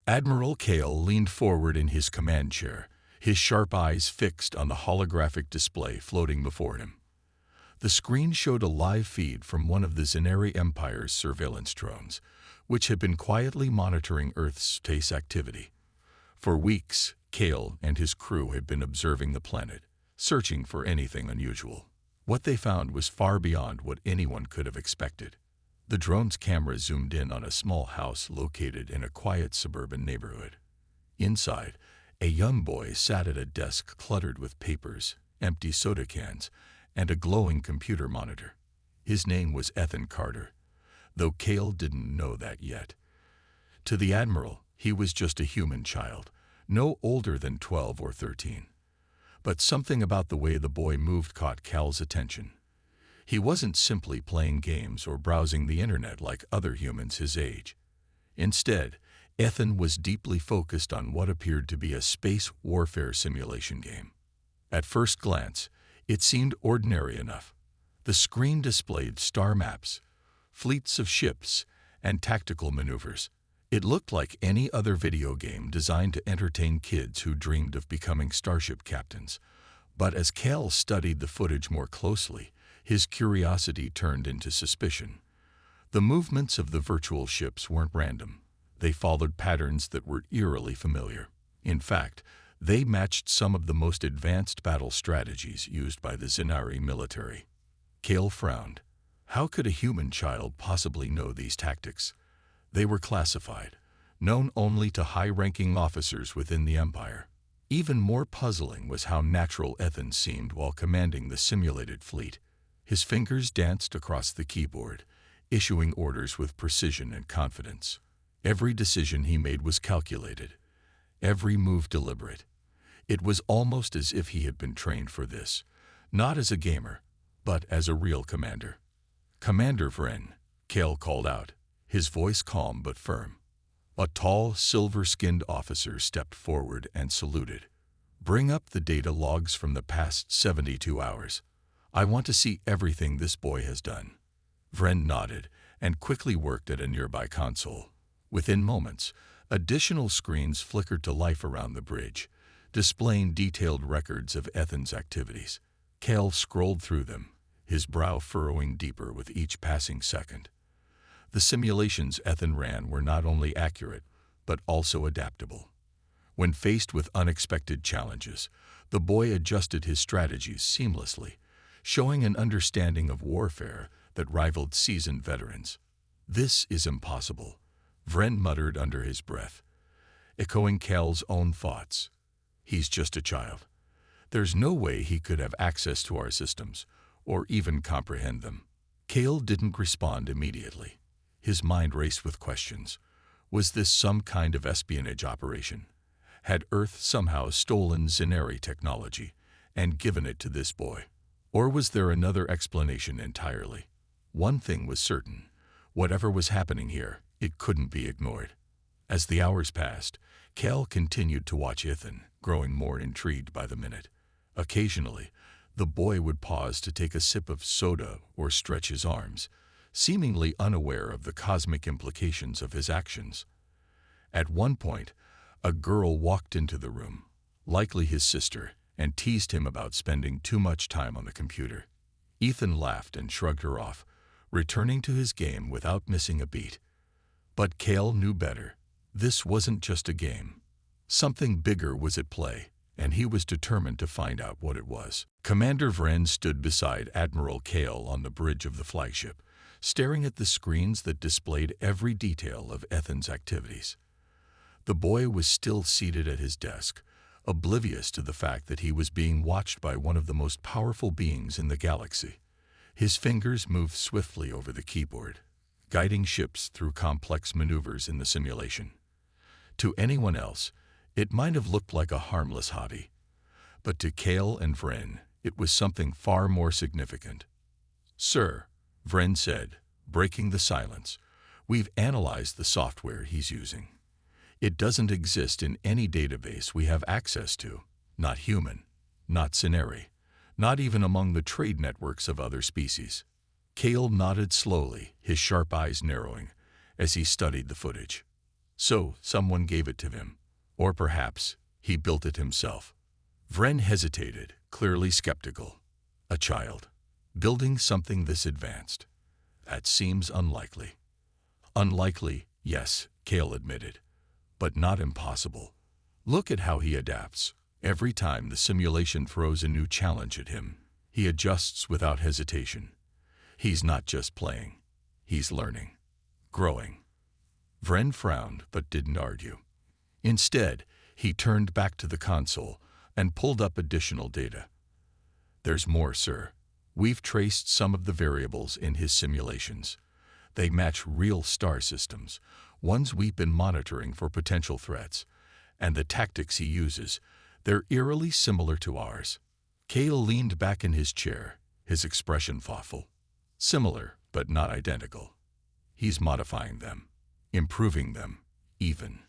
Admiral Kale leaned forward in his command chair, his sharp eyes fixed on the holographic display floating before him. The screen showed a live feed from one of the Zenari Empire's surveillance drones, which had been quietly monitoring Earth's space activity. For weeks, Kale and his crew had been observing the planet, searching for anything unusual. What they found was far beyond what anyone could have expected. The drone's camera zoomed in on a small house located in a quiet suburban neighborhood. Inside, a young boy sat at a desk cluttered with papers, empty soda cans, and a glowing computer monitor. His name was Ethan Carter, though Kale didn't know that yet. To the Admiral, he was just a human child, no older than 12 or 13. But something about the way the boy moved caught Cal's attention. He wasn't simply playing games or browsing the internet like other humans his age. Instead, Ethan was deeply focused on what appeared to be a space warfare simulation game. At first glance, it seemed ordinary enough. The screen displayed star maps, fleets of ships, and tactical maneuvers. It looked like any other video game designed to entertain kids who dreamed of becoming starship captains. But as Cal studied the footage more closely, his curiosity turned into suspicion. The movements of the virtual ships weren't random. They followed patterns that were eerily familiar. In fact, they matched some of the most advanced battle strategies used by the Zenari military. Kale frowned. How could a human child possibly know these tactics? They were classified, known only to high-ranking officers within the Empire. Even more puzzling was how natural Ethan seemed while commanding the simulated fleet. His fingers danced across the keyboard, issuing orders with precision and confidence. Every decision he made was calculated, every move deliberate. It was almost as if he had been trained for this, not as a gamer, but as a real commander. "Commander Vren," Kale called out, his voice calm but firm. A tall, silver-skinned officer stepped forward and saluted. "Bring up the data logs from the past 72 hours. I want to see everything this boy has done." Vren nodded and quickly worked at a nearby console. Within moments, additional screens flickered to life around the bridge, displaying detailed records of Ethan's activities. Kale scrolled through them, his brow furrowing deeper with each passing second. The simulations Ethan ran were not only accurate, but also adaptable. When faced with unexpected challenges, the boy adjusted his strategies seamlessly, showing an understanding of warfare that rivaled seasoned veterans. "This is impossible," Vren muttered under his breath, echoing Cal's own thoughts. "He's just a child. There's no way he could have access to our systems, or even comprehend them." Kale didn't respond immediately. His mind raced with questions. Was this some kind of espionage operation? Had Earth somehow stolen Zenari technology and given it to this boy? Or was there another explanation entirely? One thing was certain. Whatever was happening here, it couldn't be ignored. As the hours passed, Cal continued to watch Ethan, growing more intrigued by the minute. Occasionally, the boy would pause to take a sip of soda or stretch his arms, seemingly unaware of the cosmic implications of his actions. At one point, a girl walked into the room, likely his sister, and teased him about spending too much time on the computer. Ethan laughed and shrugged her off, returning to his game without missing a beat. But Kale knew better. This wasn't just a game. Something bigger was at play, and he was determined to find out what it was. Commander Vren stood beside Admiral Kale on the bridge of the flagship, staring at the screens that displayed every detail of Ethan's activities. The boy was still seated at his desk, oblivious to the fact that he was being watched by one of the most powerful beings in the galaxy. His fingers moved swiftly over the keyboard, guiding ships through complex maneuvers in the simulation. To anyone else, it might have looked like a harmless hobby, but to Kale and Vren, it was something far more significant. "Sir," Vren said, breaking the silence, "we've analyzed the software he's using. It doesn't exist in any database we have access to. Not human, not Zenari, not even among the trade networks of other species." Kale nodded slowly, his sharp eyes narrowing, as he studied the footage. So someone gave it to him. Or perhaps he built it himself. Vren hesitated, clearly skeptical. A child. Building something this advanced. That seems unlikely. Unlikely, yes, Kale admitted. But not impossible. Look at how he adapts. Every time the simulation throws a new challenge at him, he adjusts without hesitation. He's not just playing. He's learning. Growing. Vren frowned but didn't argue. Instead, he turned back to the console and pulled up additional data. There's more, sir. We've traced some of the variables in his simulations. They match real star systems, ones we've been monitoring for potential threats. And the tactics he uses, they're eerily similar to ours. Kale leaned back in his chair, his expression thoughtful. Similar, but not identical. He's modifying them, improving them, even.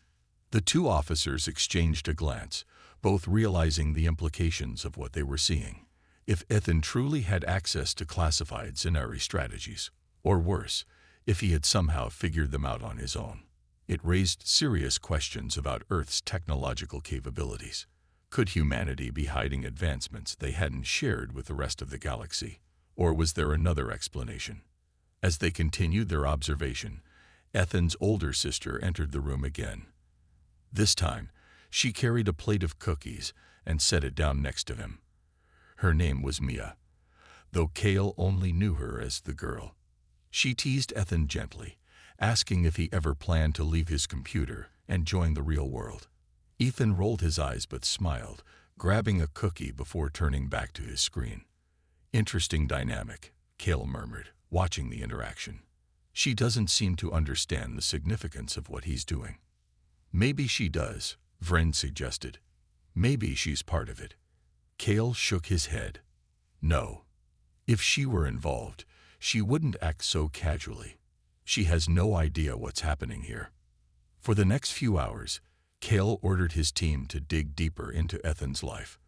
The two officers exchanged a glance, both realizing the implications of what they were seeing. If Ethan truly had access to classified scenario strategies, or worse, if he had somehow figured them out on his own, it raised serious questions about Earth's technological capabilities. Could humanity be hiding advancements they hadn't shared with the rest of the galaxy? Or was there another explanation? As they continued their observation, Ethan's older sister entered the room again. This time, she carried a plate of cookies and set it down next to him. Her name was Mia, though Kale only knew her as the girl. She teased Ethan gently, asking if he ever planned to leave his computer and join the real world. Ethan rolled his eyes but smiled, grabbing a cookie before turning back to his screen. Interesting dynamic, Kale murmured, watching the interaction. She doesn't seem to understand the significance of what he's doing. Maybe she does, Vren suggested. Maybe she's part of it. Kale shook his head. No. If she were involved, she wouldn't act so casually. She has no idea what's happening here. For the next few hours, Kale ordered his team to dig deeper into Ethan's life.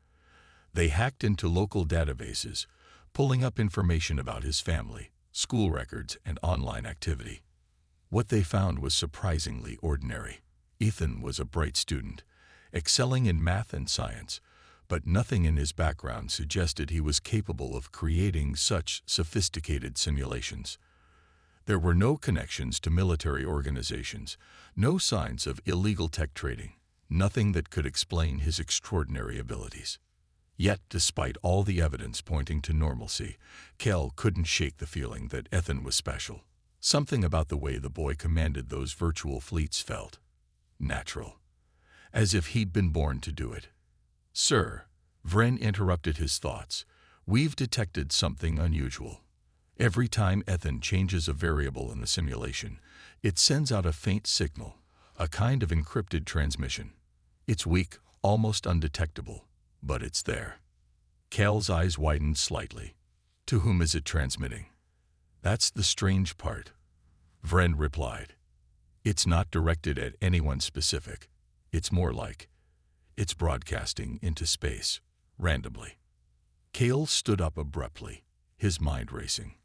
They hacked into local databases, pulling up information about his family, school records, and online activity. What they found was surprisingly ordinary. Ethan was a bright student, excelling in math and science, but nothing in his background suggested he was capable of creating such sophisticated simulations. There were no connections to military organizations, no signs of illegal tech trading, nothing that could explain his extraordinary abilities. Yet, despite all the evidence pointing to normalcy, Kale couldn't shake the feeling that Ethan was special. Something about the way the boy commanded those virtual fleets felt natural, as if he'd been born to do it. Sir, Vren interrupted his thoughts, we've detected something unusual. Every time Ethan changes a variable in the simulation, it sends out a faint signal, a kind of encrypted transmission. It's weak, almost undetectable, but it's there. Kale's eyes widened slightly. To whom is it transmitting? That's the strange part, Vren replied. It's not directed at anyone specific. It's more like it's broadcasting into space, randomly. Kale stood up abruptly, his mind racing.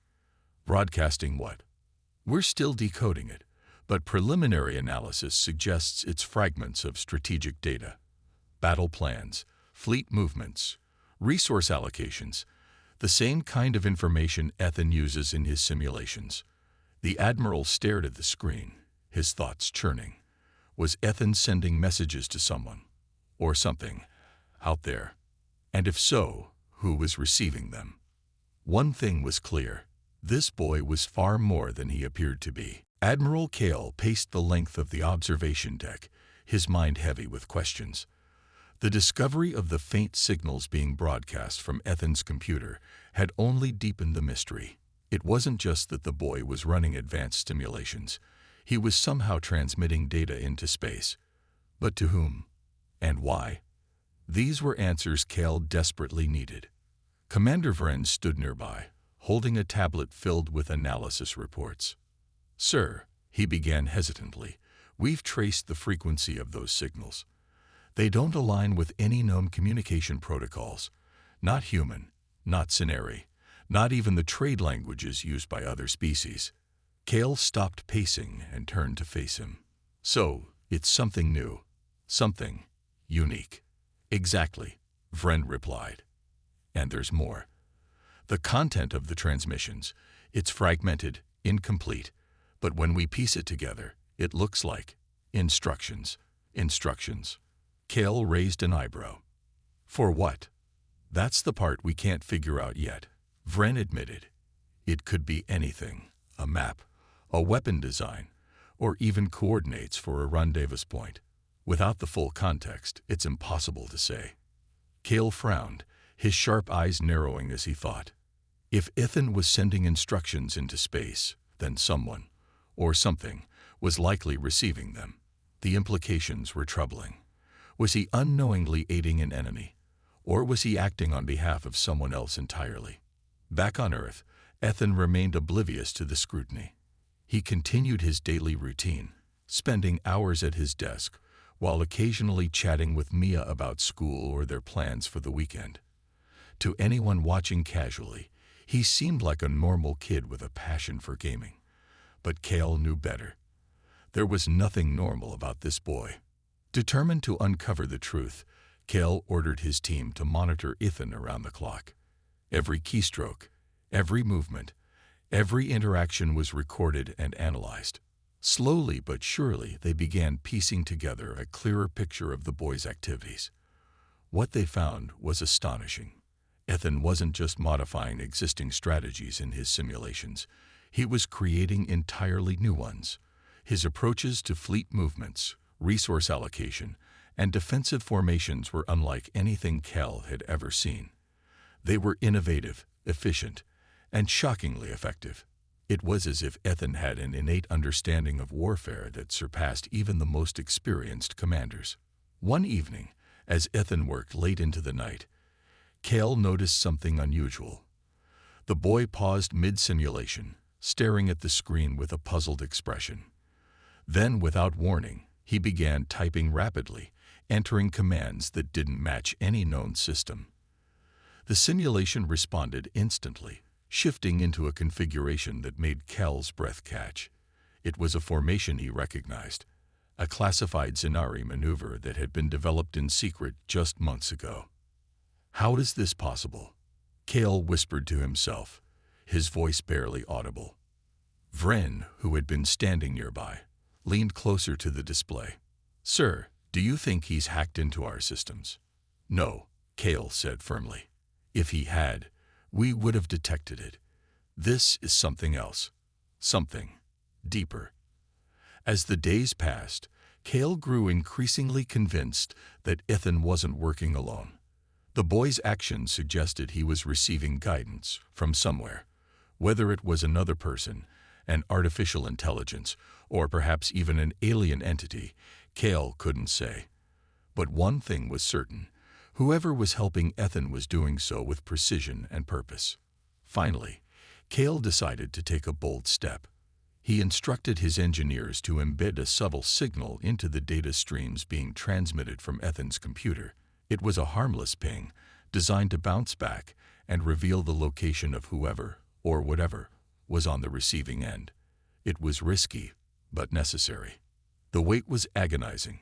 Broadcasting what? We're still decoding it, but preliminary analysis suggests it's fragments of strategic data. Battle plans, fleet movements, resource allocations, the same kind of information Ethan uses in his simulations. The Admiral stared at the screen, his thoughts churning. Was Ethan sending messages to someone, or something, out there? And if so, who was receiving them? One thing was clear. This boy was far more than he appeared to be. Admiral Kale paced the length of the observation deck, his mind heavy with questions. The discovery of the faint signals being broadcast from Ethan's computer had only deepened the mystery. It wasn't just that the boy was running advanced simulations. He was somehow transmitting data into space. But to whom? And why? These were answers Kale desperately needed. Commander Vren stood nearby, holding a tablet filled with analysis reports. Sir, he began hesitantly, we've traced the frequency of those signals. They don't align with any known communication protocols. Not human, not Scenari, not even the trade languages used by other species. Kale stopped pacing and turned to face him. So, It's something new. Something unique. Exactly, Vren replied. And there's more. The content of the transmissions, it's fragmented, incomplete, but when we piece it together, it looks like instructions. Instructions. Kale raised an eyebrow. For what? That's the part we can't figure out yet, Vren admitted. It could be anything, a map, a weapon design, or even coordinates for a rendezvous point. Without the full context, it's impossible to say. Kale frowned, his sharp eyes narrowing as he thought. If Ithan was sending instructions into space, then someone, or something, was likely receiving them. The implications were troubling. Was he unknowingly aiding an enemy, or was he acting on behalf of someone else entirely? Back on Earth, Ethan remained oblivious to the scrutiny. He continued his daily routine, spending hours at his desk, while occasionally chatting with Mia about school or their plans for the weekend. To anyone watching casually, he seemed like a normal kid with a passion for gaming. But Kale knew better. There was nothing normal about this boy. Determined to uncover the truth, Kale ordered his team to monitor Ethan around the clock. Every keystroke, every movement, every interaction was recorded and analyzed. Slowly but surely, they began piecing together a clearer picture of the boy's activities. What they found was astonishing. Ethan wasn't just modifying existing strategies in his simulations. He was creating entirely new ones. His approaches to fleet movements, resource allocation, and defensive formations were unlike anything Kel had ever seen. They were innovative, efficient, and shockingly effective. It was as if Ethan had an innate understanding of warfare that surpassed even the most experienced commanders. One evening, as Ethan worked late into the night, Kale noticed something unusual. The boy paused mid-simulation, staring at the screen with a puzzled expression. Then, without warning, he began typing rapidly, entering commands that didn't match any known system. The simulation responded instantly, shifting into a configuration that made Kel's breath catch. It was a formation he recognized, a classified Zenari maneuver that had been developed in secret just months ago. How is this possible? Kale whispered to himself, his voice barely audible. Vren, who had been standing nearby, leaned closer to the display. Sir, do you think he's hacked into our systems? No, Kale said firmly. If he had, we would have detected it. This is something else. Something deeper. As the days passed, Kale grew increasingly convinced that Ethan wasn't working alone. The boy's actions suggested he was receiving guidance from somewhere, whether it was another person, an artificial intelligence, or perhaps even an alien entity. Kale couldn't say. But one thing was certain. Whoever was helping Ethan was doing so with precision and purpose. Finally, Kale decided to take a bold step. He instructed his engineers to embed a subtle signal into the data streams being transmitted from Ethan's computer. It was a harmless ping, designed to bounce back and reveal the location of whoever, or whatever, was on the receiving end. It was risky, but necessary. The wait was agonizing.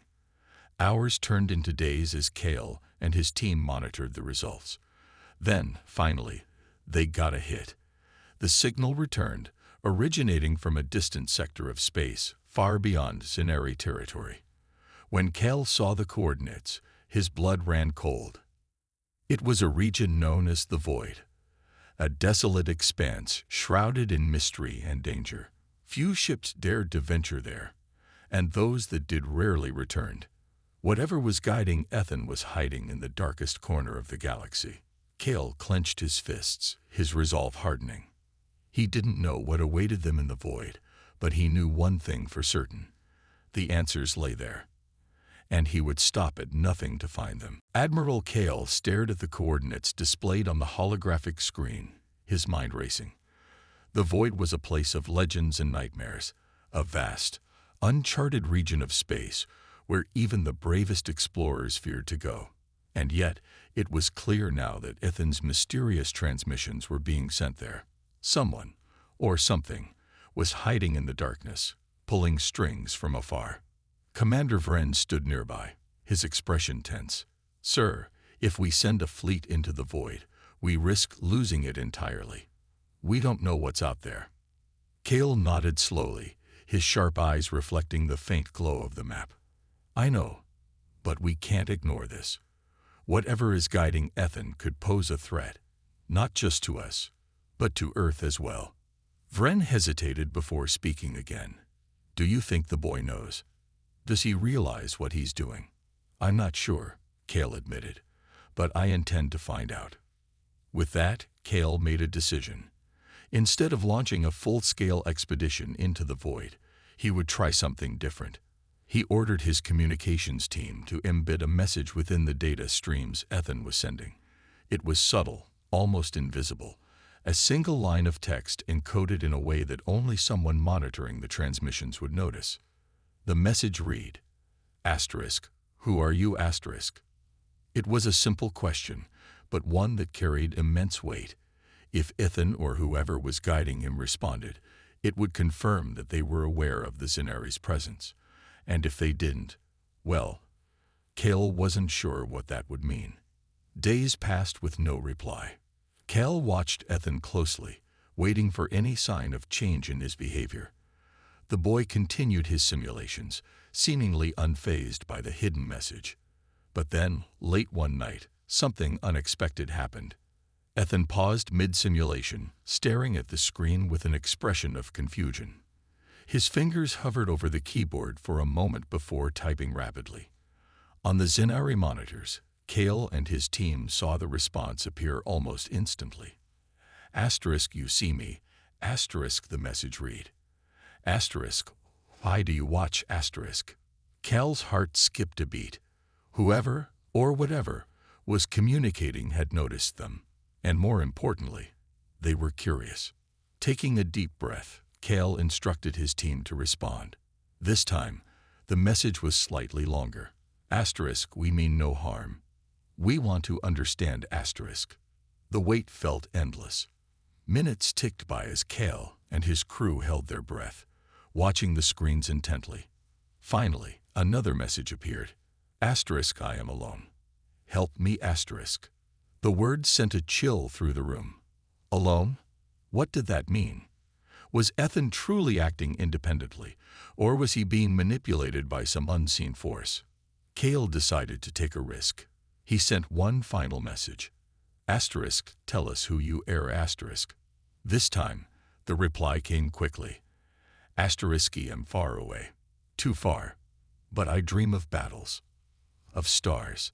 Hours turned into days as Kale and his team monitored the results. Then, finally, they got a hit. The signal returned, originating from a distant sector of space, far beyond Zenari territory. When Kale saw the coordinates, his blood ran cold. It was a region known as the Void, a desolate expanse shrouded in mystery and danger. Few ships dared to venture there, and those that did rarely returned. Whatever was guiding Ethan was hiding in the darkest corner of the galaxy. Kale clenched his fists, his resolve hardening. He didn't know what awaited them in the void, but he knew one thing for certain. The answers lay there, and he would stop at nothing to find them. Admiral Kale stared at the coordinates displayed on the holographic screen, his mind racing. The void was a place of legends and nightmares, a vast, uncharted region of space where even the bravest explorers feared to go. And yet, it was clear now that Ethan's mysterious transmissions were being sent there. Someone, or something, was hiding in the darkness, pulling strings from afar. Commander Vren stood nearby, his expression tense. "Sir, if we send a fleet into the void, we risk losing it entirely. We don't know what's out there." Kale nodded slowly, his sharp eyes reflecting the faint glow of the map. "I know, but we can't ignore this. Whatever is guiding Ethan could pose a threat, not just to us, but to Earth as well." Vren hesitated before speaking again. "Do you think the boy knows? Does he realize what he's doing?" "I'm not sure," Kale admitted, "but I intend to find out." With that, Kale made a decision. Instead of launching a full-scale expedition into the void, he would try something different. He ordered his communications team to embed a message within the data streams Ethan was sending. It was subtle, almost invisible, a single line of text encoded in a way that only someone monitoring the transmissions would notice. The message read, "Asterisk, who are you, asterisk?" It was a simple question, but one that carried immense weight. If Ethan or whoever was guiding him responded, it would confirm that they were aware of the Zenari's presence. And if they didn't, well, Kale wasn't sure what that would mean. Days passed with no reply. Kale watched Ethan closely, waiting for any sign of change in his behavior. The boy continued his simulations, seemingly unfazed by the hidden message. But then, late one night, something unexpected happened. Ethan paused mid-simulation, staring at the screen with an expression of confusion. His fingers hovered over the keyboard for a moment before typing rapidly. On the Zenari monitors, Kale and his team saw the response appear almost instantly. "Asterisk, you see me. Asterisk," the message read. "Asterisk, why do you watch, asterisk?" Cal's heart skipped a beat. Whoever, or whatever, was communicating had noticed them. And more importantly, they were curious. Taking a deep breath, Kale instructed his team to respond. This time, the message was slightly longer. "Asterisk, we mean no harm. We want to understand, asterisk." The wait felt endless. Minutes ticked by as Kale and his crew held their breath, watching the screens intently. Finally, another message appeared. "Asterisk, I am alone. Help me, asterisk." The words sent a chill through the room. Alone? What did that mean? Was Ethan truly acting independently, or was he being manipulated by some unseen force? Kale decided to take a risk. He sent one final message. "Asterisk, tell us who you are, asterisk." This time, the reply came quickly. "Asterisk, I am far away. Too far. But I dream of battles, of stars,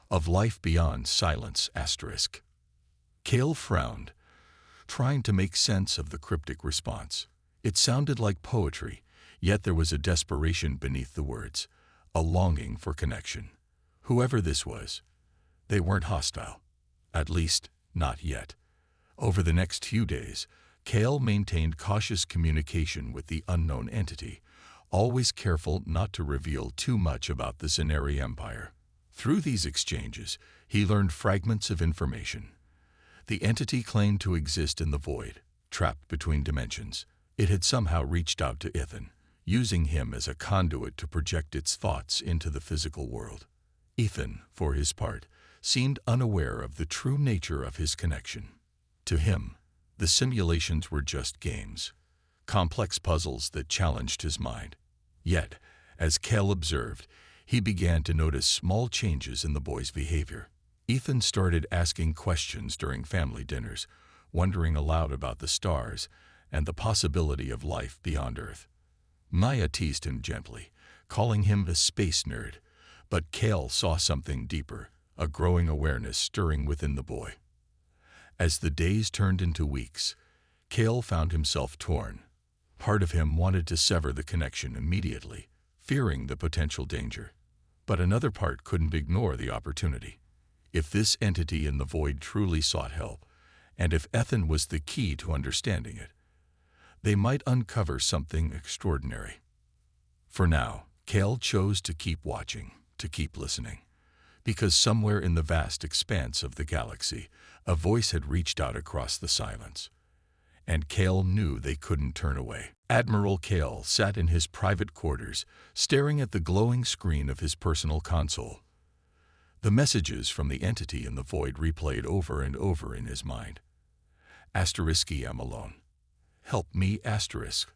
of life beyond silence, asterisk." Kale frowned, trying to make sense of the cryptic response. It sounded like poetry, yet there was a desperation beneath the words, a longing for connection. Whoever this was, they weren't hostile. At least, not yet. Over the next few days, Kale maintained cautious communication with the unknown entity, always careful not to reveal too much about the Zenari Empire. Through these exchanges, he learned fragments of information. The entity claimed to exist in the void, trapped between dimensions. It had somehow reached out to Ethan, using him as a conduit to project its thoughts into the physical world. Ethan, for his part, seemed unaware of the true nature of his connection. To him, the simulations were just games, complex puzzles that challenged his mind. Yet, as Kale observed, he began to notice small changes in the boy's behavior. Ethan started asking questions during family dinners, wondering aloud about the stars and the possibility of life beyond Earth. Maya teased him gently, calling him a space nerd, but Kale saw something deeper, a growing awareness stirring within the boy. As the days turned into weeks, Kale found himself torn. Part of him wanted to sever the connection immediately, fearing the potential danger. But another part couldn't ignore the opportunity. If this entity in the void truly sought help, and if Ethan was the key to understanding it, they might uncover something extraordinary. For now, Kale chose to keep watching, to keep listening, because somewhere in the vast expanse of the galaxy, a voice had reached out across the silence. and Kale knew they couldn't turn away. Admiral Kale sat in his private quarters, staring at the glowing screen of his personal console. The messages from the entity in the void replayed over and over in his mind. I'm alone. Help me, asterisk.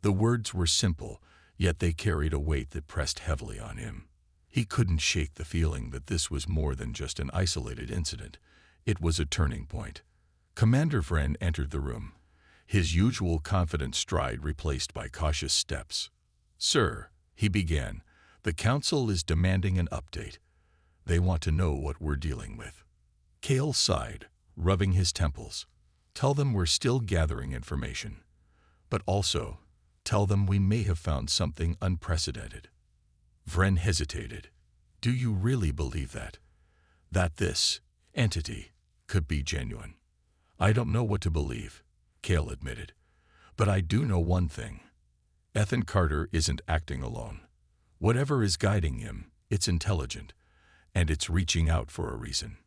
The words were simple, yet they carried a weight that pressed heavily on him. He couldn't shake the feeling that this was more than just an isolated incident. It was a turning point. Commander Vren entered the room, his usual confident stride replaced by cautious steps. "Sir," he began, "the Council is demanding an update. They want to know what we're dealing with." Kale sighed, rubbing his temples. "Tell them we're still gathering information. But also, tell them we may have found something unprecedented." Vren hesitated. "Do you really believe that? That this entity could be genuine?" "I don't know what to believe," Kale admitted. "But I do know one thing. Ethan Carter isn't acting alone. Whatever is guiding him, it's intelligent, and it's reaching out for a reason."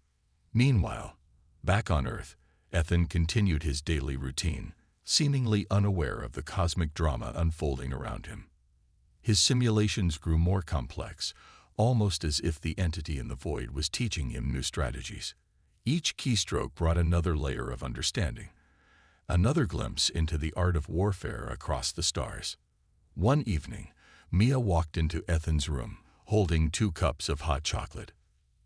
Meanwhile, back on Earth, Ethan continued his daily routine, seemingly unaware of the cosmic drama unfolding around him. His simulations grew more complex, almost as if the entity in the void was teaching him new strategies. Each keystroke brought another layer of understanding, another glimpse into the art of warfare across the stars. One evening, Mia walked into Ethan's room, holding 2 cups of hot chocolate.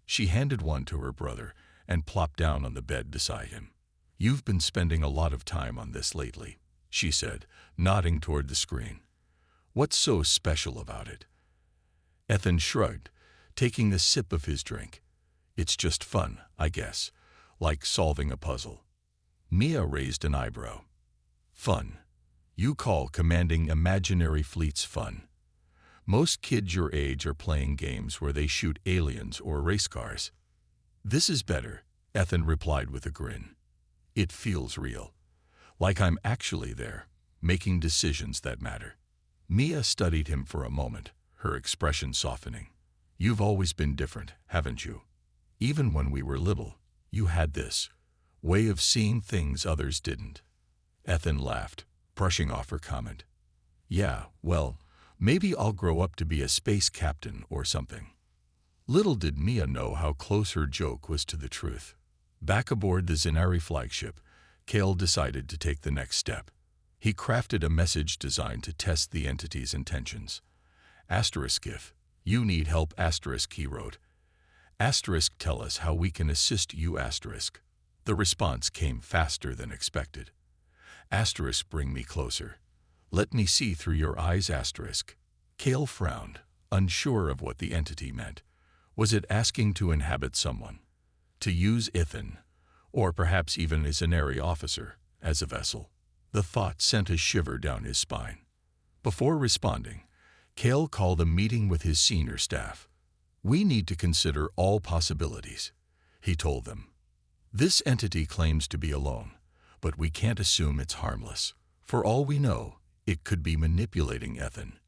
She handed one to her brother and plopped down on the bed beside him. "You've been spending a lot of time on this lately," she said, nodding toward the screen. "What's so special about it?" Ethan shrugged, taking a sip of his drink. "It's just fun, I guess, like solving a puzzle." Mia raised an eyebrow. "Fun? You call commanding imaginary fleets fun? Most kids your age are playing games where they shoot aliens or race cars." "This is better," Ethan replied with a grin. "It feels real, like I'm actually there, making decisions that matter." Mia studied him for a moment, her expression softening. "You've always been different, haven't you? Even when we were little, you had this way of seeing things others didn't." Ethan laughed, brushing off her comment. "Yeah, well, maybe I'll grow up to be a space captain or something." Little did Mia know how close her joke was to the truth. Back aboard the Zenari flagship, Kale decided to take the next step. He crafted a message designed to test the entity's intentions. "If you need help," he wrote. "Tell us how we can assist you." The response came faster than expected. "Bring me closer. Let me see through your eyes." Kale frowned, unsure of what the entity meant. Was it asking to inhabit someone? To use Ethan, or perhaps even a Zenari officer, as a vessel? The thought sent a shiver down his spine. Before responding, Kale called a meeting with his senior staff. "We need to consider all possibilities," he told them. "This entity claims to be alone, but we can't assume it's harmless. For all we know, it could be manipulating Ethan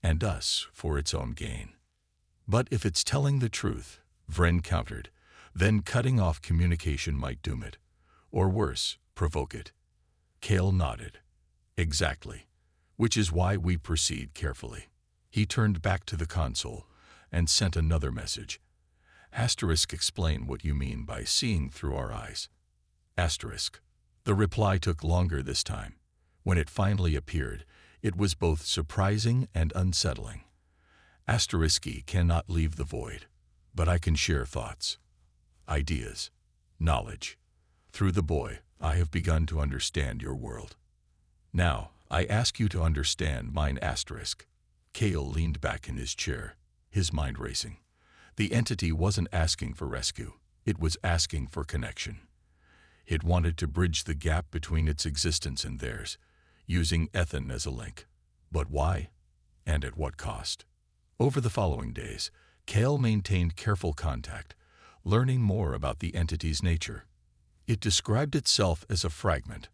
and us for its own gain. But if it's telling the truth," Vren countered, "then cutting off communication might doom it, or worse, provoke it." Kale nodded. "Exactly. Which is why we proceed carefully." He turned back to the console and sent another message. Explain what you mean by seeing through our eyes." The reply took longer this time. When it finally appeared, it was both surprising and unsettling. Cannot leave the void, but I can share thoughts, ideas, knowledge. Through the boy, I have begun to understand your world. Now, I ask you to understand mine." Kale leaned back in his chair, his mind racing. The entity wasn't asking for rescue. It was asking for connection. It wanted to bridge the gap between its existence and theirs, using Ethan as a link. But why? And at what cost? Over the following days, Kale maintained careful contact, learning more about the entity's nature. It described itself as a fragment,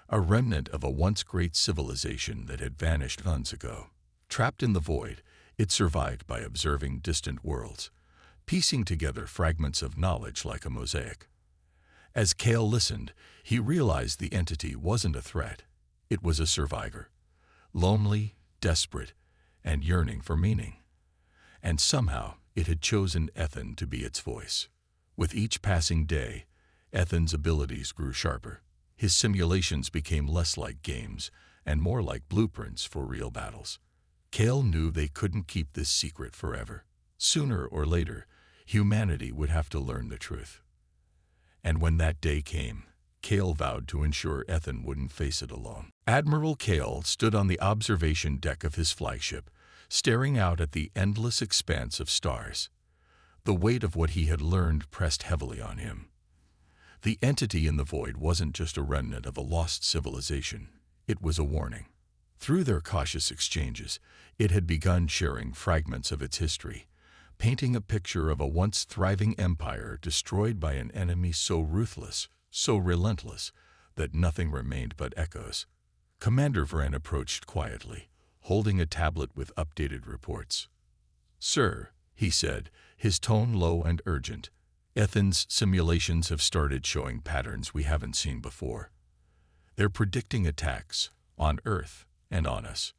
a remnant of a once great civilization that had vanished months ago. Trapped in the void, it survived by observing distant worlds, piecing together fragments of knowledge like a mosaic. As Kale listened, he realized the entity wasn't a threat. It was a survivor, lonely, desperate, and yearning for meaning. And somehow it had chosen Ethan to be its voice. With each passing day, Ethan's abilities grew sharper. His simulations became less like games and more like blueprints for real battles. Kale knew they couldn't keep this secret forever. Sooner or later, humanity would have to learn the truth. And when that day came, Kale vowed to ensure Ethan wouldn't face it alone. Admiral Kale stood on the observation deck of his flagship, staring out at the endless expanse of stars. The weight of what he had learned pressed heavily on him. The entity in the void wasn't just a remnant of a lost civilization. It was a warning. Through their cautious exchanges, it had begun sharing fragments of its history, painting a picture of a once thriving empire destroyed by an enemy so ruthless, so relentless, that nothing remained but echoes. Commander Vren approached quietly, holding a tablet with updated reports. "Sir," he said, his tone low and urgent, "Ethan's simulations have started showing patterns we haven't seen before. They're predicting attacks on Earth and on us."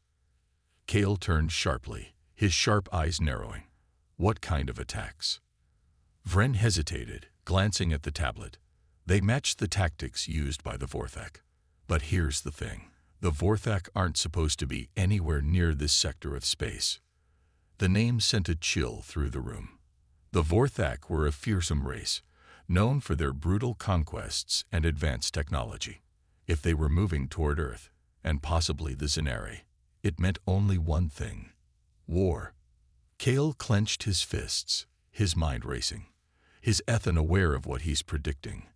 Kale turned sharply, his sharp eyes narrowing. "What kind of attacks?" Vren hesitated, glancing at the tablet. They matched the tactics used by the Vorthak. But here's the thing. The Vorthak aren't supposed to be anywhere near this sector of space. The name sent a chill through the room. The Vorthak were a fearsome race, known for their brutal conquests and advanced technology. If they were moving toward Earth, and possibly the Zenari, it meant only one thing: war. Kale clenched his fists, his mind racing. Is Ethan aware of what he's predicting?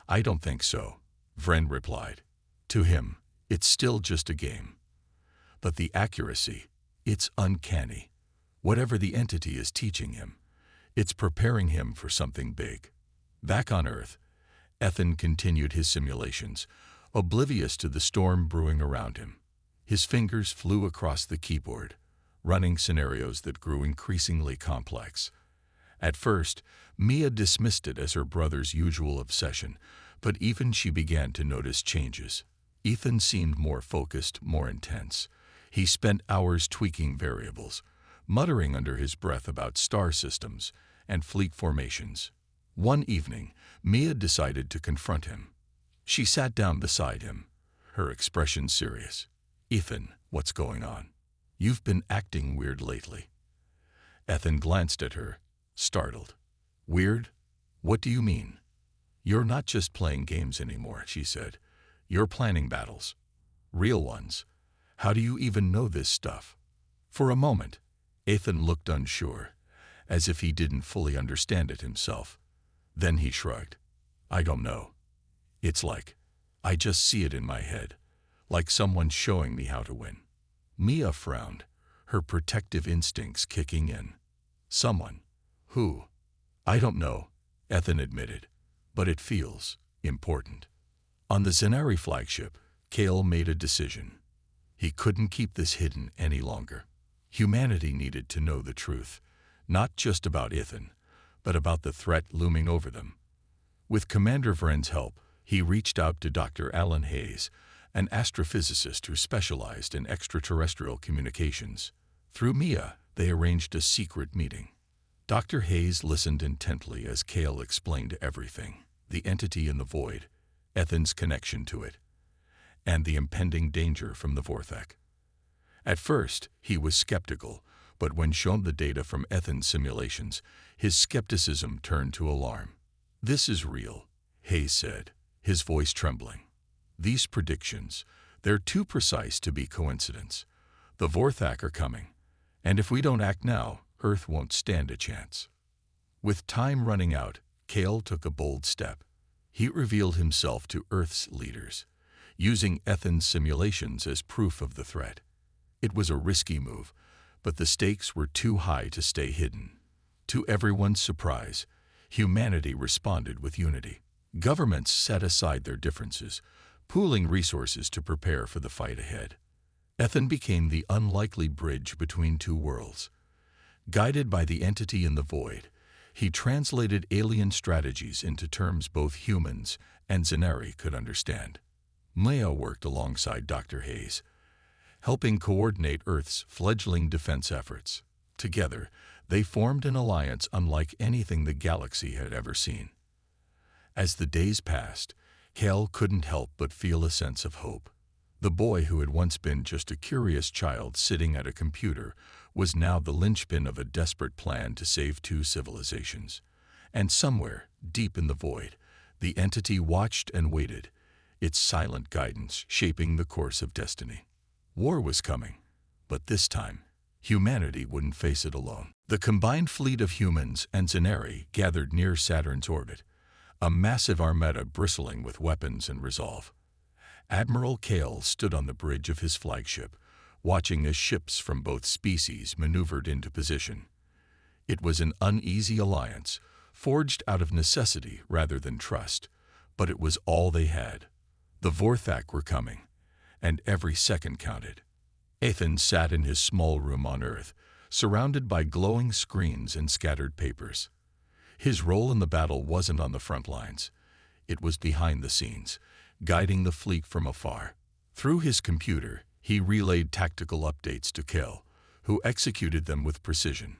"I don't think so," Vren replied. To him, it's still just a game. But the accuracy, it's uncanny. Whatever the entity is teaching him, it's preparing him for something big. Back on Earth, Ethan continued his simulations, oblivious to the storm brewing around him. His fingers flew across the keyboard, running scenarios that grew increasingly complex. At first, Mia dismissed it as her brother's usual obsession, but even she began to notice changes. Ethan seemed more focused, more intense. He spent hours tweaking variables, muttering under his breath about star systems and fleet formations. One evening, Mia decided to confront him. She sat down beside him, her expression serious. "Ethan, what's going on? You've been acting weird lately." Ethan glanced at her, startled. "Weird? What do you mean?" "You're not just playing games anymore," she said. "You're planning battles. Real ones. How do you even know this stuff?" For a moment, Ethan looked unsure, as if he didn't fully understand it himself. Then he shrugged. "I don't know. It's like, I just see it in my head, like someone showing me how to win." Mia frowned, her protective instincts kicking in. "Someone? Who?" "I don't know," Ethan admitted, "but it feels important." On the Zenari flagship, Kale made a decision. He couldn't keep this hidden any longer. Humanity needed to know the truth, not just about Ethan, but about the threat looming over them. With Commander Vren's help, he reached out to Dr. Alan Hayes, an astrophysicist who specialized in extraterrestrial communications. Through Mia, they arranged a secret meeting. Dr. Hayes listened intently as Kale explained everything: the entity in the void, Ethan's connection to it, and the impending danger from the Vorthak. At first, he was skeptical, but when shown the data from Ethan's simulations, his skepticism turned to alarm. "This is real," Hayes said, his voice trembling. "These predictions, they're too precise to be coincidence. The Vorthak are coming, and if we don't act now, Earth won't stand a chance." With time running out, Kale took a bold step. He revealed himself to Earth's leaders, using Ethan's simulations as proof of the threat. It was a risky move, but the stakes were too high to stay hidden. To everyone's surprise, humanity responded with unity. Governments set aside their differences, pooling resources to prepare for the fight ahead. Ethan became the unlikely bridge between two worlds. Guided by the entity in the void, He translated alien strategies into terms both humans and Zenari could understand. Maya worked alongside Dr. Hayes, helping coordinate Earth's fledgling defense efforts. Together, they formed an alliance unlike anything the galaxy had ever seen. As the days passed, Cal couldn't help but feel a sense of hope. The boy who had once been just a curious child sitting at a computer was now the linchpin of a desperate plan to save two civilizations. And somewhere, deep in the void, the entity watched and waited, its silent guidance shaping the course of destiny. War was coming, but this time, humanity wouldn't face it alone. The combined fleet of humans and Zenari gathered near Saturn's orbit, a massive armada bristling with weapons and resolve. Admiral Kale stood on the bridge of his flagship, watching as ships from both species maneuvered into position. It was an uneasy alliance, forged out of necessity rather than trust, but it was all they had. The Vorthak were coming, and every second counted. Ethan sat in his small room on Earth, surrounded by glowing screens and scattered papers. His role in the battle wasn't on the front lines. It was behind the scenes, guiding the fleet from afar. Through his computer, he relayed tactical updates to Kel, who executed them with precision.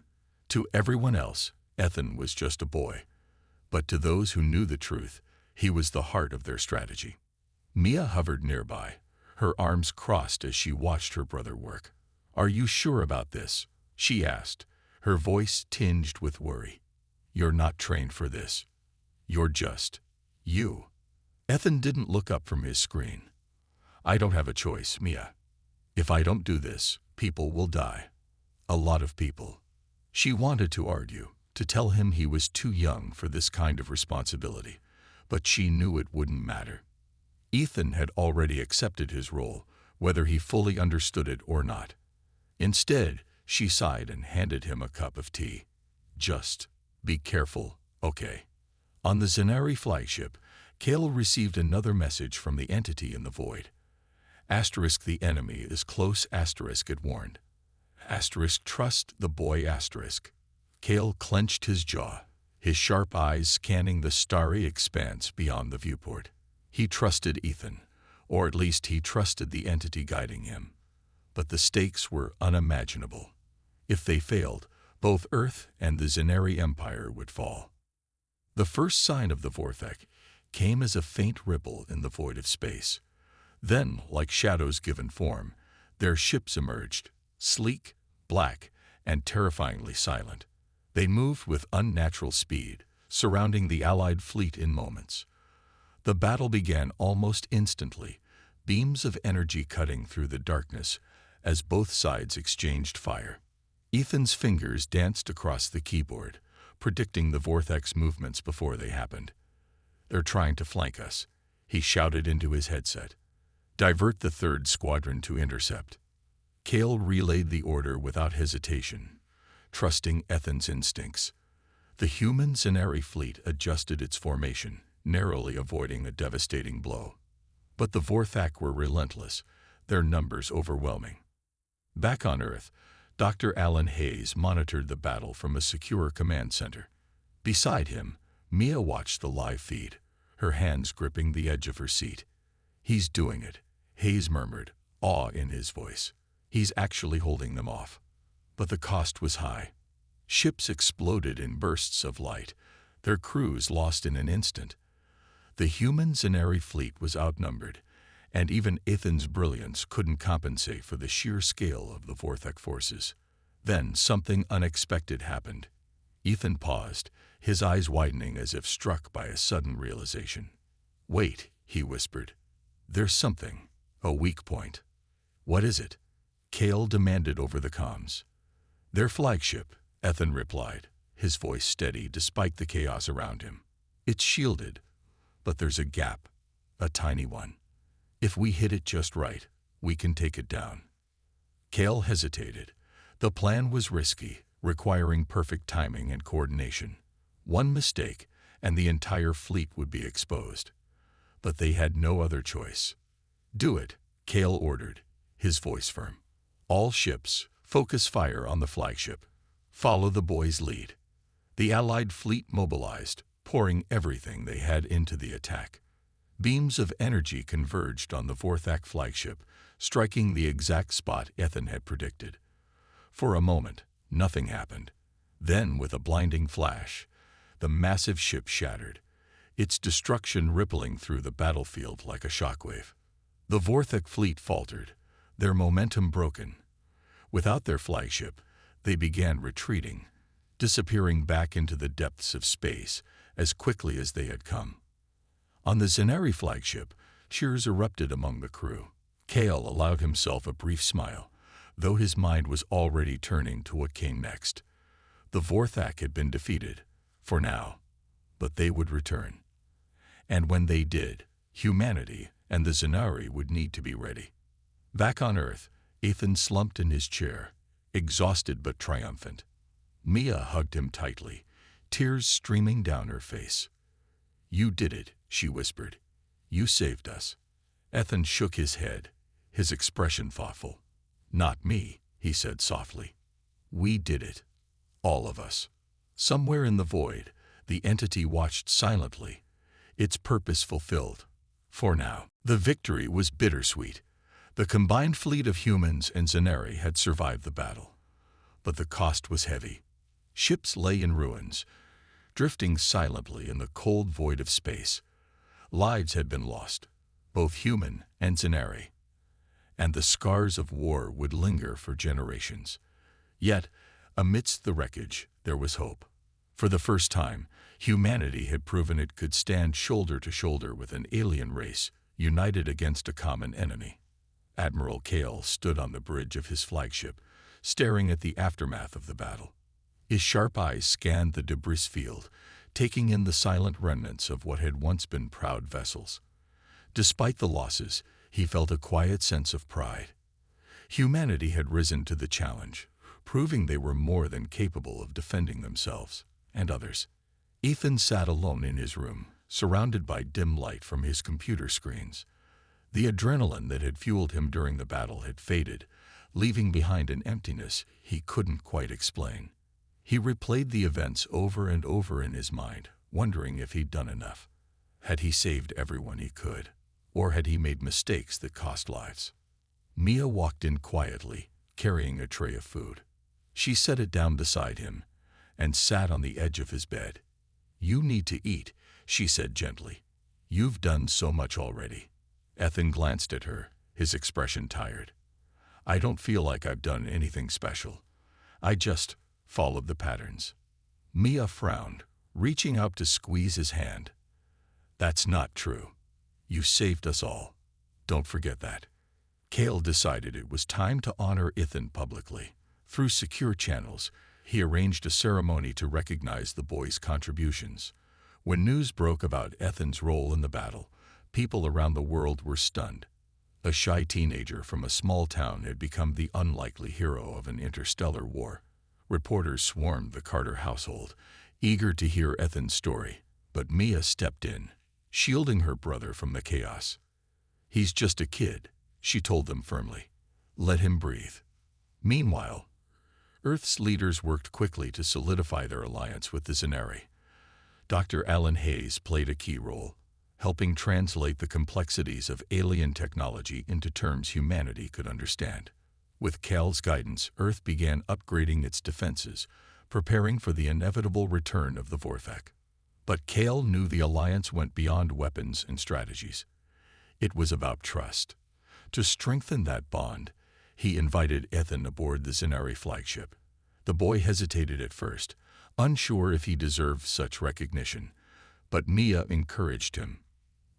To everyone else, Ethan was just a boy. But to those who knew the truth, he was the heart of their strategy. Mia hovered nearby, her arms crossed as she watched her brother work. "Are you sure about this?" she asked, her voice tinged with worry. "You're not trained for this. You're just you." Ethan didn't look up from his screen. "I don't have a choice, Mia. If I don't do this, people will die. A lot of people." She wanted to argue, to tell him he was too young for this kind of responsibility, but she knew it wouldn't matter. Ethan had already accepted his role, whether he fully understood it or not. Instead, she sighed and handed him a cup of tea. "Just be careful, okay?" On the Zenari flagship, Kale received another message from the entity in the void. Asterisk, "The enemy is close," asterisk, it warned. Asterisk, "Trust the boy," asterisk. Kale clenched his jaw, his sharp eyes scanning the starry expanse beyond the viewport. He trusted Ethan, or at least he trusted the entity guiding him. But the stakes were unimaginable. If they failed, both Earth and the Zenari Empire would fall. The first sign of the Vorthak came as a faint ripple in the void of space. Then, like shadows given form, their ships emerged, sleek, black, and terrifyingly silent. They moved with unnatural speed, surrounding the Allied fleet in moments. The battle began almost instantly, beams of energy cutting through the darkness as both sides exchanged fire. Ethan's fingers danced across the keyboard, predicting the Vorthak's movements before they happened. "They're trying to flank us," he shouted into his headset. "Divert the 3rd Squadron to intercept." Kale relayed the order without hesitation, trusting Ethan's instincts. The human Zenari fleet adjusted its formation, narrowly avoiding a devastating blow. But the Vorthak were relentless, their numbers overwhelming. Back on Earth, Dr. Alan Hayes monitored the battle from a secure command center. Beside him, Mia watched the live feed, her hands gripping the edge of her seat. "He's doing it," Hayes murmured, awe in his voice. "He's actually holding them off." But the cost was high. Ships exploded in bursts of light, their crews lost in an instant. The human Zenari fleet was outnumbered, and even Ethan's brilliance couldn't compensate for the sheer scale of the Vorthak forces. Then something unexpected happened. Ethan paused, his eyes widening as if struck by a sudden realization. "Wait," he whispered. "There's something, a weak point." "What is it?" Kale demanded over the comms. "Their flagship," Ethan replied, his voice steady despite the chaos around him. "It's shielded, but there's a gap, a tiny one. If we hit it just right, we can take it down." Kale hesitated. The plan was risky, requiring perfect timing and coordination. One mistake, and the entire fleet would be exposed. But they had no other choice. "Do it," Kale ordered, his voice firm. "All ships, focus fire on the flagship. Follow the boy's lead." The Allied fleet mobilized, pouring everything they had into the attack. Beams of energy converged on the Vorthak flagship, striking the exact spot Ethan had predicted. For a moment, nothing happened. Then, with a blinding flash, the massive ship shattered, its destruction rippling through the battlefield like a shockwave. The Vorthak fleet faltered, their momentum broken. Without their flagship, they began retreating, disappearing back into the depths of space as quickly as they had come. On the Zenari flagship, cheers erupted among the crew. Kale allowed himself a brief smile, though his mind was already turning to what came next. The Vorthak had been defeated, for now, but they would return. And when they did, humanity and the Zenari would need to be ready. Back on Earth, Ethan slumped in his chair, exhausted but triumphant. Mia hugged him tightly, tears streaming down her face. "You did it," she whispered. "You saved us." Ethan shook his head, his expression thoughtful. "Not me," he said softly. "We did it. All of us." Somewhere in the void, the entity watched silently, its purpose fulfilled. For now, the victory was bittersweet. The combined fleet of humans and Zenari had survived the battle. But the cost was heavy. Ships lay in ruins, drifting silently in the cold void of space. Lives had been lost, both human and Zenari, and the scars of war would linger for generations. Yet, amidst the wreckage, there was hope. For the first time, humanity had proven it could stand shoulder to shoulder with an alien race, united against a common enemy. Admiral Kale stood on the bridge of his flagship, staring at the aftermath of the battle. His sharp eyes scanned the debris field, taking in the silent remnants of what had once been proud vessels. Despite the losses, he felt a quiet sense of pride. Humanity had risen to the challenge, proving they were more than capable of defending themselves and others. Ethan sat alone in his room, surrounded by dim light from his computer screens. The adrenaline that had fueled him during the battle had faded, leaving behind an emptiness he couldn't quite explain. He replayed the events over and over in his mind, wondering if he'd done enough. Had he saved everyone he could, or had he made mistakes that cost lives? Mia walked in quietly, carrying a tray of food. She set it down beside him and sat on the edge of his bed. "You need to eat," she said gently. "You've done so much already." Ethan glanced at her, his expression tired. "I don't feel like I've done anything special. I just followed the patterns." Mia frowned, reaching out to squeeze his hand. "That's not true. You saved us all. Don't forget that." Kale decided it was time to honor Ethan publicly. Through secure channels, he arranged a ceremony to recognize the boy's contributions. When news broke about Ethan's role in the battle, people around the world were stunned. A shy teenager from a small town had become the unlikely hero of an interstellar war. Reporters swarmed the Carter household, eager to hear Ethan's story, but Mia stepped in, shielding her brother from the chaos. "He's just a kid," she told them firmly. "Let him breathe." Meanwhile, Earth's leaders worked quickly to solidify their alliance with the Zenari. Dr. Alan Hayes played a key role, helping translate the complexities of alien technology into terms humanity could understand. With Cal's guidance, Earth began upgrading its defenses, preparing for the inevitable return of the Vorthak. But Cal knew the alliance went beyond weapons and strategies. It was about trust. To strengthen that bond, he invited Ethan aboard the Zenari flagship. The boy hesitated at first, unsure if he deserved such recognition, but Mia encouraged him.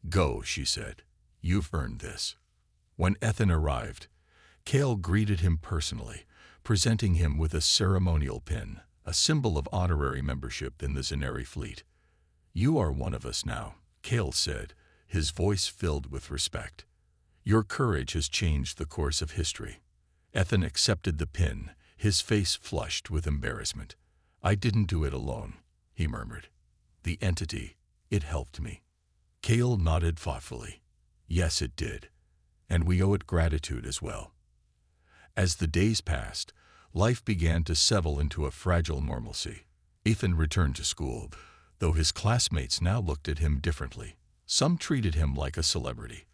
"Go," she said. "You've earned this." When Ethan arrived, Kale greeted him personally, presenting him with a ceremonial pin, a symbol of honorary membership in the Zenari fleet. "You are one of us now," Kale said, his voice filled with respect. "Your courage has changed the course of history." Ethan accepted the pin, his face flushed with embarrassment. "I didn't do it alone," he murmured. "The entity, it helped me." Kale nodded thoughtfully. "Yes, it did. And we owe it gratitude as well." As the days passed, life began to settle into a fragile normalcy. Ethan returned to school, though his classmates now looked at him differently. Some treated him like a celebrity.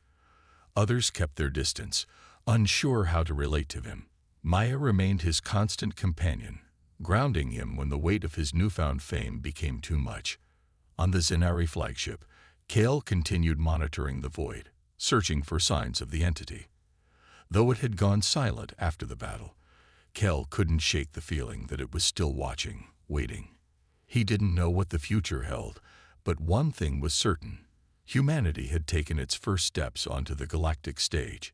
Others kept their distance, unsure how to relate to him. Maya remained his constant companion, grounding him when the weight of his newfound fame became too much. On the Zenari flagship, Kale continued monitoring the void, searching for signs of the entity. Though it had gone silent after the battle, Kale couldn't shake the feeling that it was still watching, waiting. He didn't know what the future held, but one thing was certain. Humanity had taken its first steps onto the galactic stage,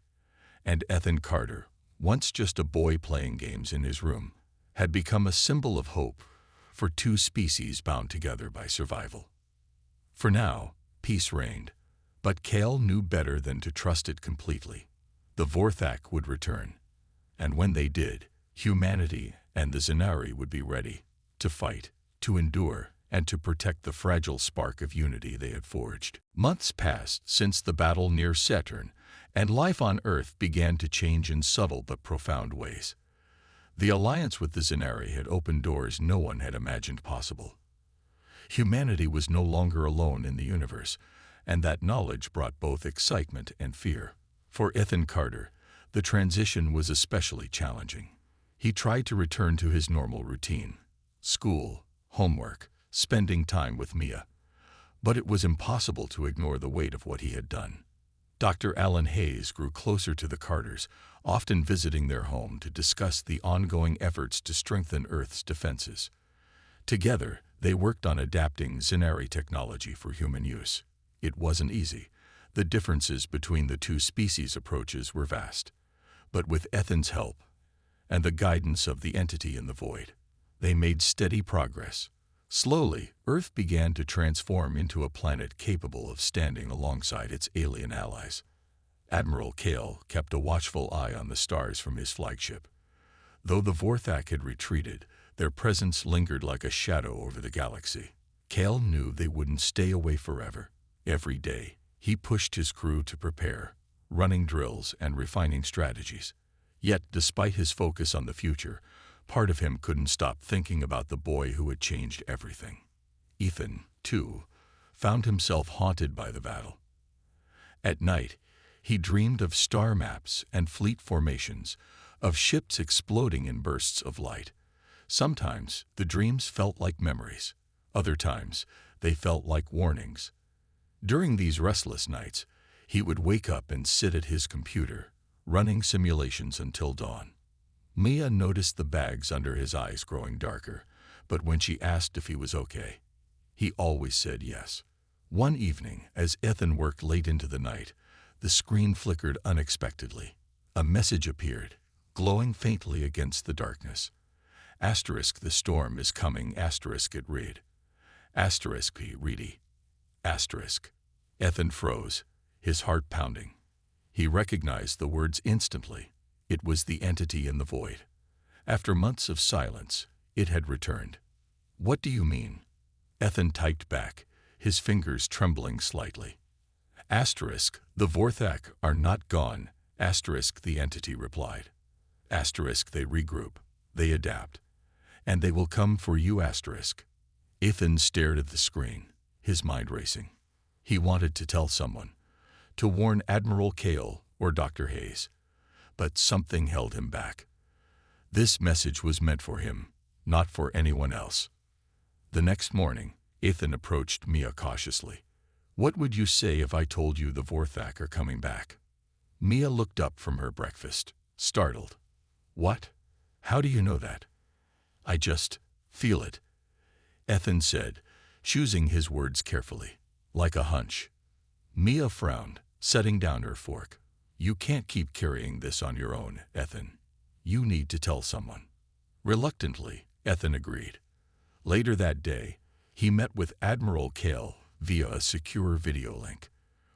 and Ethan Carter, once just a boy playing games in his room, had become a symbol of hope for two species bound together by survival. For now, peace reigned, but Kale knew better than to trust it completely. The Vorthak would return, and when they did, humanity and the Zenari would be ready to fight, to endure, and to protect the fragile spark of unity they had forged. Months passed since the battle near Saturn, and life on Earth began to change in subtle but profound ways. The alliance with the Zenari had opened doors no one had imagined possible. Humanity was no longer alone in the universe, and that knowledge brought both excitement and fear. For Ethan Carter, the transition was especially challenging. He tried to return to his normal routine: school, homework, spending time with Mia. But it was impossible to ignore the weight of what he had done. Dr. Alan Hayes grew closer to the Carters, often visiting their home to discuss the ongoing efforts to strengthen Earth's defenses. Together, they worked on adapting Zenari technology for human use. It wasn't easy. The differences between the two species' approaches were vast. But with Ethan's help and the guidance of the entity in the void, they made steady progress. Slowly, Earth began to transform into a planet capable of standing alongside its alien allies. Admiral Kale kept a watchful eye on the stars from his flagship. Though the Vorthak had retreated, their presence lingered like a shadow over the galaxy. Kale knew they wouldn't stay away forever. Every day, he pushed his crew to prepare, running drills and refining strategies. Yet, despite his focus on the future, part of him couldn't stop thinking about the boy who had changed everything. Ethan, too, found himself haunted by the battle. At night, he dreamed of star maps and fleet formations, of ships exploding in bursts of light. Sometimes the dreams felt like memories. Other times, they felt like warnings. During these restless nights, he would wake up and sit at his computer, running simulations until dawn. Mia noticed the bags under his eyes growing darker, but when she asked if he was okay, he always said yes. One evening, as Ethan worked late into the night, the screen flickered unexpectedly. A message appeared, glowing faintly against the darkness. Asterisk, the storm is coming, asterisk, it read. Asterisk, he ready. Asterisk. Ethan froze, his heart pounding. He recognized the words instantly. It was the entity in the void. After months of silence, it had returned. What do you mean? Ethan typed back, his fingers trembling slightly. Asterisk, the Vorthak are not gone, asterisk, the entity replied. Asterisk, they regroup, they adapt, and they will come for you, asterisk. Ethan stared at the screen, his mind racing. He wanted to tell someone, to warn Admiral Kale or Dr. Hayes, but something held him back. This message was meant for him, not for anyone else. The next morning, Ethan approached Mia cautiously. What would you say if I told you the Vorthak are coming back? Mia looked up from her breakfast, startled. What? How do you know that? I just feel it, Ethan said, choosing his words carefully, like a hunch. Mia frowned, setting down her fork. You can't keep carrying this on your own, Ethan. You need to tell someone. Reluctantly, Ethan agreed. Later that day, he met with Admiral Kale via a secure video link.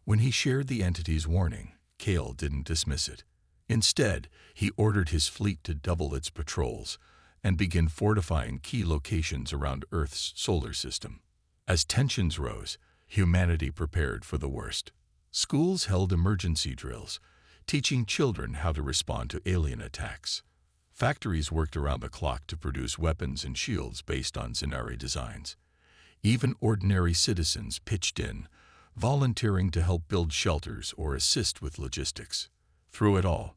When he shared the entity's warning, Kale didn't dismiss it. Instead, he ordered his fleet to double its patrols and begin fortifying key locations around Earth's solar system. As tensions rose, humanity prepared for the worst. Schools held emergency drills, teaching children how to respond to alien attacks. Factories worked around the clock to produce weapons and shields based on Zenari designs. Even ordinary citizens pitched in, volunteering to help build shelters or assist with logistics. Through it all,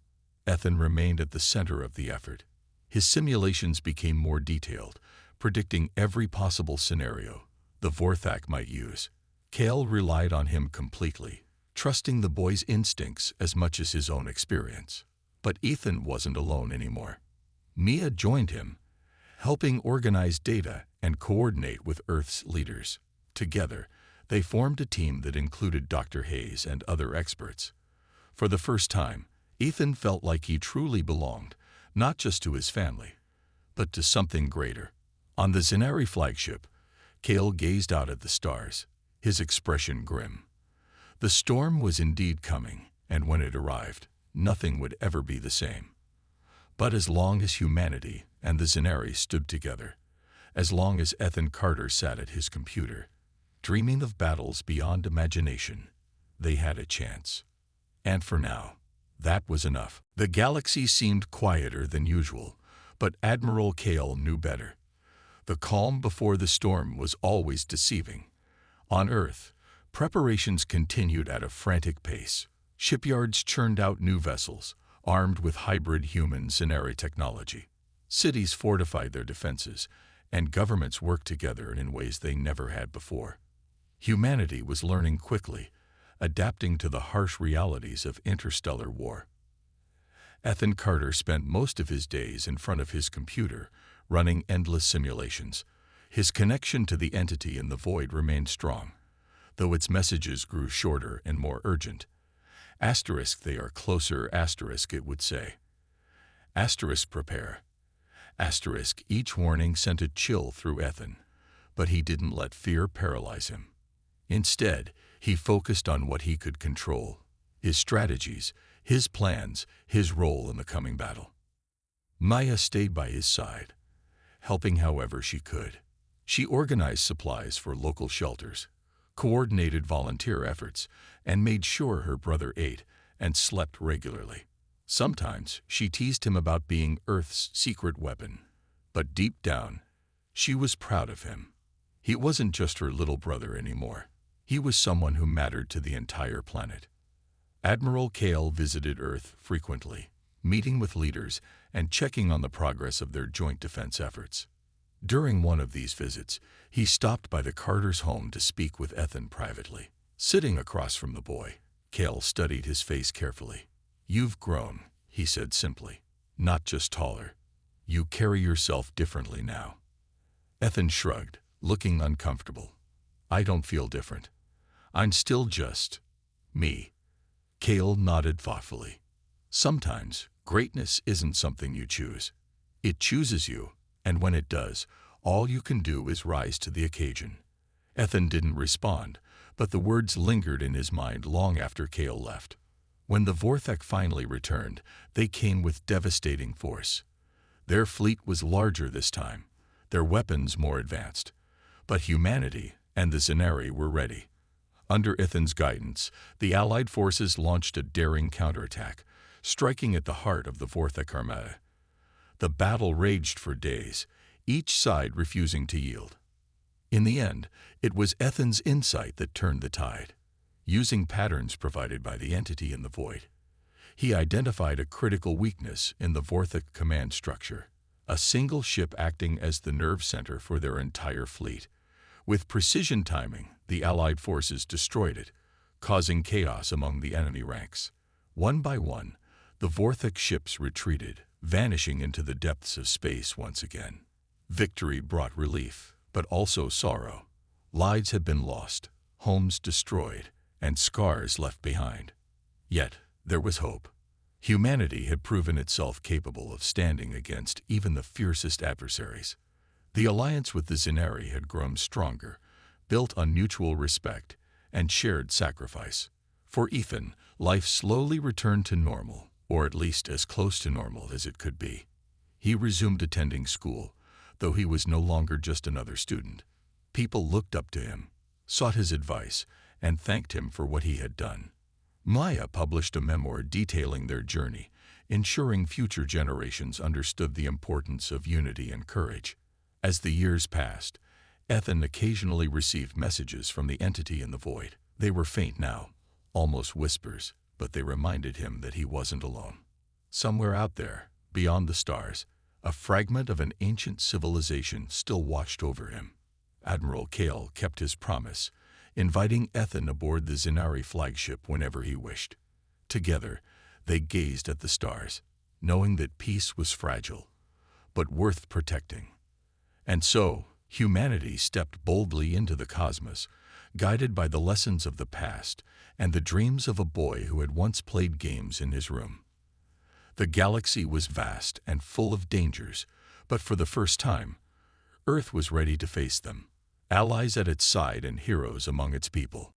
Ethan remained at the center of the effort. His simulations became more detailed, predicting every possible scenario the Vorthak might use. Kale relied on him completely, trusting the boy's instincts as much as his own experience. But Ethan wasn't alone anymore. Mia joined him, helping organize data and coordinate with Earth's leaders. Together, they formed a team that included Dr. Hayes and other experts. For the first time, Ethan felt like he truly belonged, not just to his family, but to something greater. On the Zenari flagship, Kale gazed out at the stars, his expression grim. The storm was indeed coming, and when it arrived, nothing would ever be the same. But as long as humanity and the Zenari stood together, as long as Ethan Carter sat at his computer, dreaming of battles beyond imagination, they had a chance. And for now, that was enough. The galaxy seemed quieter than usual, but Admiral Kale knew better. The calm before the storm was always deceiving. On Earth, preparations continued at a frantic pace. Shipyards churned out new vessels, armed with hybrid human Zenari technology. Cities fortified their defenses, and governments worked together in ways they never had before. Humanity was learning quickly, adapting to the harsh realities of interstellar war. Ethan Carter spent most of his days in front of his computer, running endless simulations. His connection to the entity in the void remained strong, though its messages grew shorter and more urgent. Asterisk, they are closer, asterisk, it would say. Asterisk, prepare. Asterisk, each warning sent a chill through Ethan, but he didn't let fear paralyze him. Instead, he focused on what he could control, his strategies, his plans, his role in the coming battle. Maya stayed by his side, helping however she could. She organized supplies for local shelters, coordinated volunteer efforts, and made sure her brother ate and slept regularly. Sometimes she teased him about being Earth's secret weapon, but deep down, she was proud of him. He wasn't just her little brother anymore. He was someone who mattered to the entire planet. Admiral Kale visited Earth frequently, meeting with leaders and checking on the progress of their joint defense efforts. During one of these visits, he stopped by the Carters' home to speak with Ethan privately. Sitting across from the boy, Kale studied his face carefully. "You've grown," he said simply. "Not just taller. You carry yourself differently now." Ethan shrugged, looking uncomfortable. "I don't feel different. I'm still just me." Kale nodded thoughtfully. "Sometimes, greatness isn't something you choose. It chooses you, and when it does, all you can do is rise to the occasion." Ethan didn't respond, but the words lingered in his mind long after Kale left. When the Vorthak finally returned, they came with devastating force. Their fleet was larger this time, their weapons more advanced. But humanity and the Zenari were ready. Under Ethan's guidance, the Allied forces launched a daring counterattack, striking at the heart of the Vorthak armada. The battle raged for days, each side refusing to yield. In the end, it was Ethan's insight that turned the tide. Using patterns provided by the entity in the void, he identified a critical weakness in the Vorthak command structure, a single ship acting as the nerve center for their entire fleet. With precision timing, the Allied forces destroyed it, causing chaos among the enemy ranks. One by one, the Vorthak ships retreated, vanishing into the depths of space once again. Victory brought relief, but also sorrow. Lives had been lost, homes destroyed, and scars left behind. Yet, there was hope. Humanity had proven itself capable of standing against even the fiercest adversaries. The alliance with the Zenari had grown stronger, built on mutual respect and shared sacrifice. For Ethan, life slowly returned to normal, or at least as close to normal as it could be. He resumed attending school, though he was no longer just another student. People looked up to him, sought his advice, and thanked him for what he had done. Maya published a memoir detailing their journey, ensuring future generations understood the importance of unity and courage. As the years passed, Ethan occasionally received messages from the entity in the void. They were faint now, almost whispers, but they reminded him that he wasn't alone. Somewhere out there, beyond the stars, a fragment of an ancient civilization still watched over him. Admiral Kale kept his promise, inviting Ethan aboard the Zenari flagship whenever he wished. Together, they gazed at the stars, knowing that peace was fragile, but worth protecting. And so, humanity stepped boldly into the cosmos, guided by the lessons of the past and the dreams of a boy who had once played games in his room. The galaxy was vast and full of dangers, but for the first time, Earth was ready to face them, allies at its side and heroes among its people.